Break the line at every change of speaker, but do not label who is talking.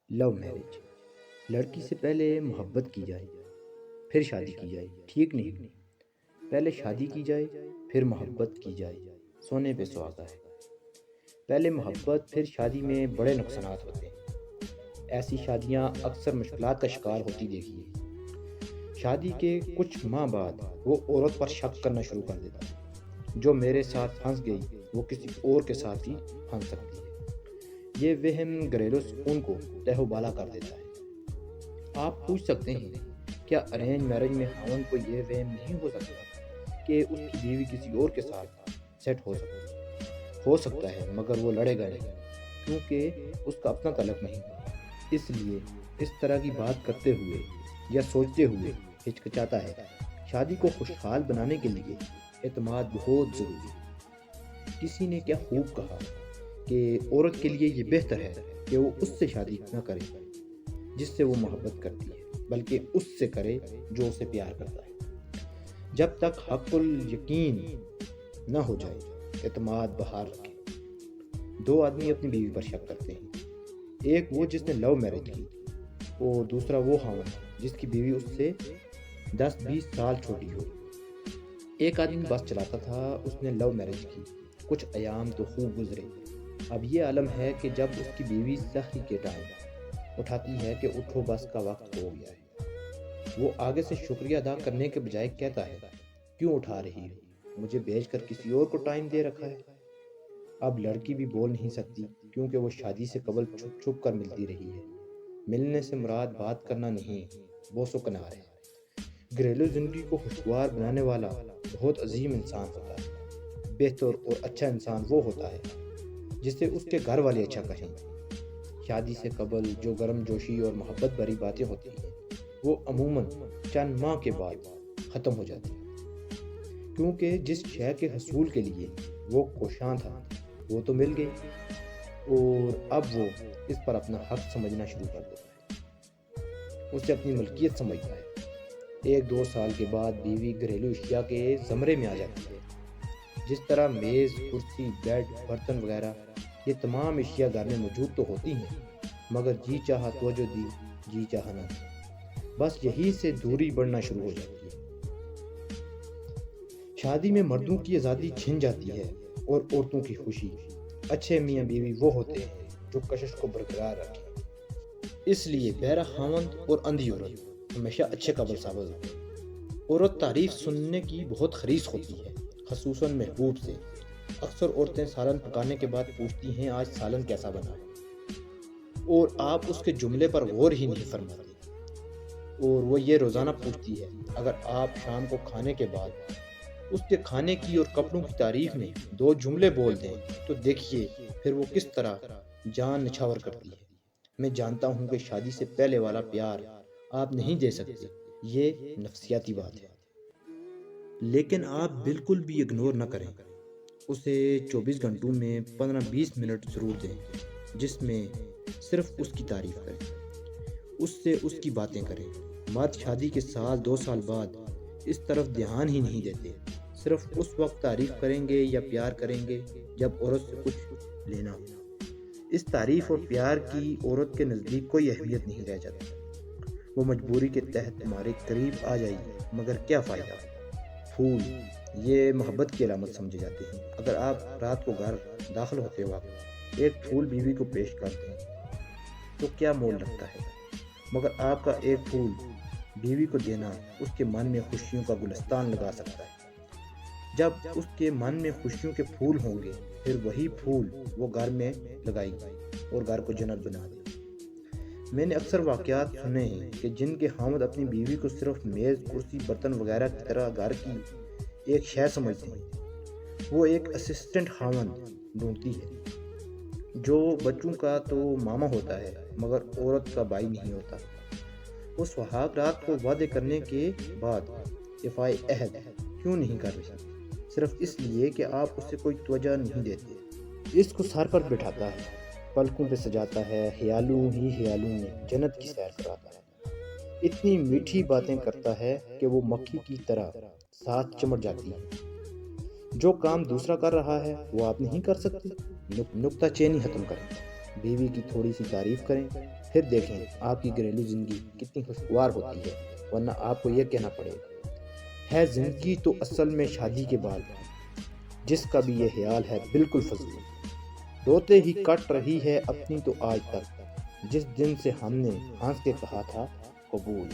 Love marriage, لڑکی سے پہلے محبت کی جائے پھر شادی کی جائے، ٹھیک نہیں۔ پہلے شادی کی جائے پھر محبت کی جائے، سونے پہ سہاگا ہے۔ پہلے محبت پھر شادی میں بڑے نقصانات ہوتے ہیں۔ ایسی شادیاں اکثر مشکلات کا شکار ہوتی دیکھی ہے۔ شادی کے کچھ ماہ بعد وہ عورت پر شک کرنا شروع کر دیتا ہے، جو میرے ساتھ پھنس گئی وہ کسی اور کے ساتھ ہی پھنس سکتی ہے۔ یہ وہم گھریلو سکون کو تہو بالا کر دیتا ہے۔ آپ پوچھ سکتے ہیں کیا ارینج میرج میں خاوند کو یہ وہم نہیں ہو سکتا کہ اس کی بیوی کسی اور کے ساتھ سیٹ ہو سکتا ہے، مگر وہ لڑے گا نہیں، کیونکہ اس کا اپنا تعلق نہیں ہے۔ اس لیے اس طرح کی بات کرتے ہوئے یا سوچتے ہوئے ہچکچاتا ہے۔ شادی کو خوشحال بنانے کے لیے اعتماد بہت ضروری ہے۔ کسی نے کیا خوب کہا کہ عورت کے لیے یہ بہتر ہے کہ وہ اس سے شادی نہ کرے جس سے وہ محبت کرتی ہے، بلکہ اس سے کرے جو اسے پیار کرتا ہے۔ جب تک حق الیقین نہ ہو جائے اعتماد بحال رکھے۔ دو آدمی اپنی بیوی پر شک کرتے ہیں، ایک وہ جس نے لو میرج کی اور دوسرا وہ خاوند جس کی بیوی اس سے 10-20 سال چھوٹی ہو۔ ایک آدمی بس چلاتا تھا، اس نے لو میرج کی، کچھ ایام تو خوب گزرے۔ اب یہ عالم ہے کہ جب اس کی بیوی سختی کے ٹائم اٹھاتی ہے کہ اٹھو بس کا وقت ہو گیا ہے، وہ آگے سے شکریہ ادا کرنے کے بجائے کہتا ہے کیوں اٹھا رہی ہو، مجھے بھیج کر کسی اور کو ٹائم دے رکھا ہے۔ اب لڑکی بھی بول نہیں سکتی کیونکہ وہ شادی سے قبل چھپ چھپ کر ملتی رہی ہے۔ ملنے سے مراد بات کرنا نہیں، بوس و کنار ہے۔ گھریلو زندگی کو خوشگوار بنانے والا بہت عظیم انسان ہوتا ہے۔ بہتر اور اچھا انسان وہ ہوتا ہے جسے اس کے گھر والے اچھا کہیں۔ شادی سے قبل جو گرم جوشی اور محبت بھری باتیں ہوتی ہیں وہ عموماً چند ماہ کے بعد ختم ہو جاتی ہیں، کیونکہ جس شے کے حصول کے لیے وہ کوشاں تھا وہ تو مل گئی، اور اب وہ اس پر اپنا حق سمجھنا شروع کر دیتا ہے، اسے اپنی ملکیت سمجھتا ہے۔ 1-2 سال کے بعد بیوی گھریلو اشیاء کے زمرے میں آ جاتی ہے۔ جس طرح میز، کرسی، بیڈ، برتن وغیرہ، یہ تمام اشیاء گھر میں موجود تو ہوتی ہیں، مگر جی چاہا توجہ دی، جی چاہا نہ دی، بس یہی سے دوری بڑھنا شروع ہو جاتی ہے۔ شادی میں مردوں کی آزادی چھن جاتی ہے اور عورتوں کی خوشی۔ اچھے میاں بیوی وہ ہوتے ہیں جو کشش کو برقرار رکھیں۔ اس لیے بہرا خاوند اور اندھی عورت ہمیشہ اچھے قابل ثابت ہوتے ہیں۔ عورت تعریف سننے کی بہت خریش ہوتی ہے، خصوصاً محبوب سے۔ اکثر عورتیں سالن پکانے کے بعد پوچھتی ہیں آج سالن کیسا بنا ہے، اور آپ اس کے جملے پر غور ہی نہیں فرماتے، اور وہ یہ روزانہ پوچھتی ہے۔ اگر آپ شام کو کھانے کے بعد اس کے کھانے کی اور کپڑوں کی تعریف میں 2 جملے بول دیں تو دیکھیے پھر وہ کس طرح جان نچھاور کرتی ہے۔ میں جانتا ہوں کہ شادی سے پہلے والا پیار آپ نہیں دے سکتے، یہ نفسیاتی بات ہے، لیکن آپ بالکل بھی اگنور نہ کریں۔ اسے 24 گھنٹوں میں 15-20 منٹ ضرور دیں، جس میں صرف اس کی تعریف کریں، اس سے اس کی باتیں کریں۔ مرد شادی کے 1-2 سال بعد اس طرف دھیان ہی نہیں دیتے، صرف اس وقت تعریف کریں گے یا پیار کریں گے جب عورت سے کچھ لینا ہو۔ اس تعریف اور پیار کی عورت کے نزدیک کوئی اہمیت نہیں رہ جاتی، وہ مجبوری کے تحت تمہارے قریب آ جائے گی، مگر کیا فائدہ۔ پھول یہ محبت کی علامت سمجھے جاتے ہیں۔ اگر آپ رات کو گھر داخل ہوتے وقت ایک پھول بیوی کو پیش کر دیں تو کیا مول رکھتا ہے، مگر آپ کا ایک پھول بیوی کو دینا اس کے من میں خوشیوں کا گلستان لگا سکتا ہے۔ جب اس کے من میں خوشیوں کے پھول ہوں گے پھر وہی پھول وہ گھر میں لگائے گی اور گھر کو جنت بنا دے گی۔ میں نے اکثر واقعات سنے ہیں کہ جن کے خاوند اپنی بیوی کو صرف میز، کرسی، برتن وغیرہ کی طرح گھر کی ایک شے سمجھتے ہیں، وہ ایک اسسٹنٹ خاوند ڈھونڈتی ہے جو بچوں کا تو ماما ہوتا ہے مگر عورت کا بھائی نہیں ہوتا۔ وہ سہاگ رات کو وعدے کرنے کے بعد ایفائے عہد کیوں نہیں کر رہی، صرف اس لیے کہ آپ اسے کوئی توجہ نہیں دیتے۔ اس کو سر پر بٹھاتا ہے، پلکوں پہ سجاتا ہے، خیالوں ہی خیالوں میں جنت کی سیر کراتا ہے۔ اتنی میٹھی باتیں کرتا ہے کہ وہ مکھی کی طرح ساتھ چمٹ جاتی ہے۔ جو کام دوسرا کر رہا ہے وہ آپ نہیں کر سکتے۔ نکتہ چینی ختم کریں، بیوی کی تھوڑی سی تعریف کریں، پھر دیکھیں آپ کی گھریلو زندگی کتنی خوشگوار ہوتی ہے، ورنہ آپ کو یہ کہنا پڑے ہے زندگی تو اصل میں شادی کے بعد، جس کا بھی یہ خیال ہے بالکل فضول، روتے ہی کٹ رہی ہے اپنی تو آج تک، جس دن سے ہم نے ہنس کے کہا تھا قبول۔